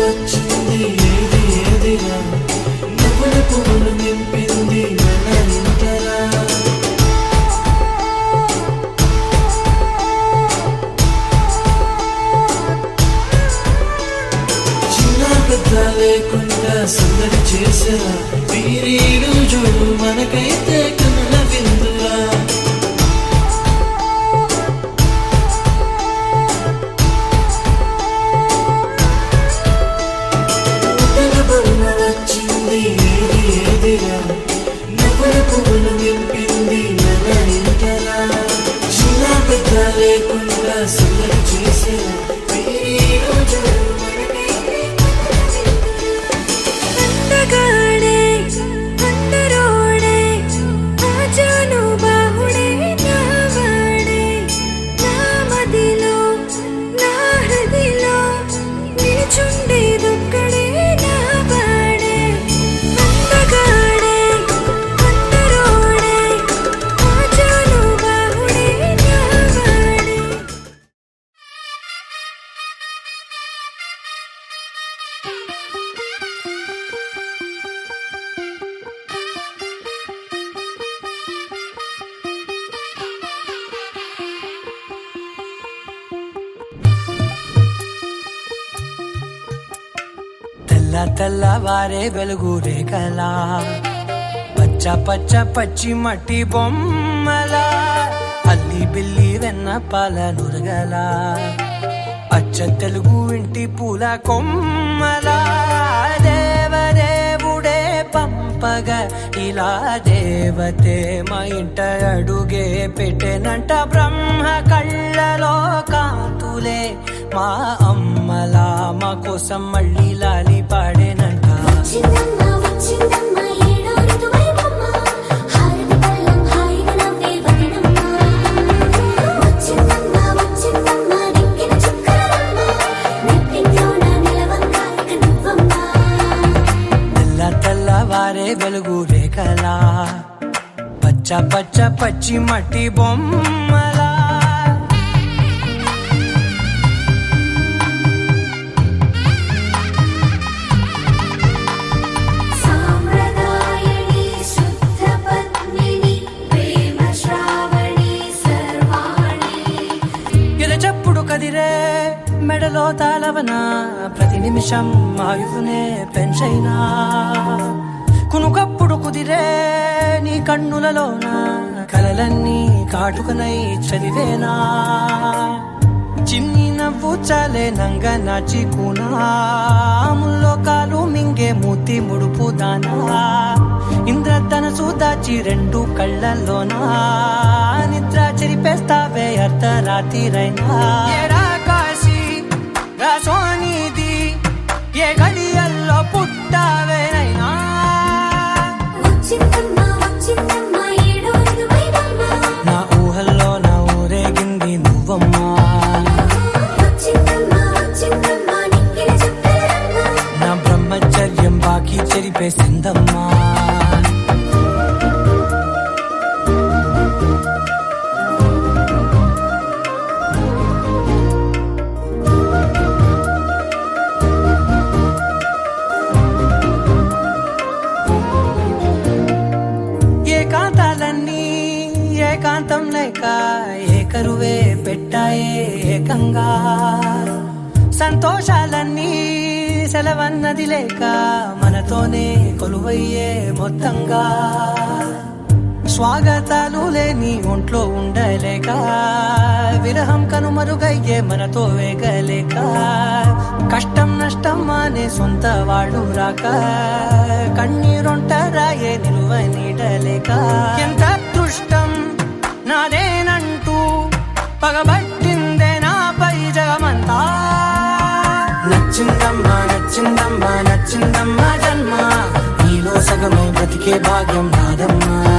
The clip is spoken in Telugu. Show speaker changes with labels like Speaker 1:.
Speaker 1: వచ్చింది ఏది ఏదిరా నువ్వుల పువ్వులు నింపింది మన ఇంతరా చిన్న పెద్ద లేకుండా సందడి చేసరా వీరీడు చూడు మనకైతే కనుల విందురా వచ్చింది ఏది ఏదిరా నువ్వుల పువ్వులు నింపింది మన ఇంతరా చిన్న పెద్ద లేకుండా సందడి చేసరా వీరీడు చూడు
Speaker 2: తెల్లవారే వెలుగు రేఖలా పచ్చ పచ్చ పచ్చి మట్టి బొమ్మలా అల్లి బిల్లి వెన్న పాల నురగలా అచ్చ తెలుగు ఇంటి పూల కొమ్మలా దేవదేవుడే పంపగా ఇలా దేవతే మా ఇంట అడుగే పెట్టెనంట బ్రహ్మ కళ్ళలో కాంతులే మా అమ్మలా మా కోసం మళ్ళీ లాలి పాడేనంట తెల్లవారే వెలుగు రేఖలా పచ్చ పచ్చ పచ్చి మట్టి బొమ్మలా కదిరే మెడలో తాళవన ప్రతి నిమిషం ఆయువునే పెంచైనా కునుకప్పుడు కుదిరే నీ కన్నులలోన కలలన్నీ కాటుకనై చదివేనా చిన్ని నవ్వు చాలే నంగ నాచి కూనాముల్లో కాలు మింగే మూతి ముడుపు దానా ఇంద్రధనసు దాచి రెండు కళ్ళల్లోనా నిద్ర చెరిపేస్తావే అర్ధరాత్రిరైనా ఏడా కాశీ రాసోనిది ఏ గడియల్లో పుట్టావేనైనా నా ఊహల్లో నా ఊరేగింది నువ్వమ్మా నా బ్రహ్మచర్యం బాకీ చెరిపేసిందమ్మా ఏకాంతం లేక ఏకరువే పెట్టాయే ఏకంగా సంతోషాలన్నీ సెలవన్నది లేక మనతోనే కొలువయ్యే మొత్తంగా స్వాగతాలు లేని ఒంట్లో ఉండలేక విరహం కనుమరుగయ్యే మనతో వేగలేక కష్టం నష్టం అనే సొంత వాడు రాక కన్నీరొంటరాయే నిలువ నీడలేక ఎంత అదృష్టం నాదేనంటూ పగబట్టిందే నాపై జగమంతా నచ్చిందమ్మా నచ్చిందమ్మా నచ్చిందమ్మా జన్మ నీలో సగమై బ్రతికే భాగ్యం నాదమ్మా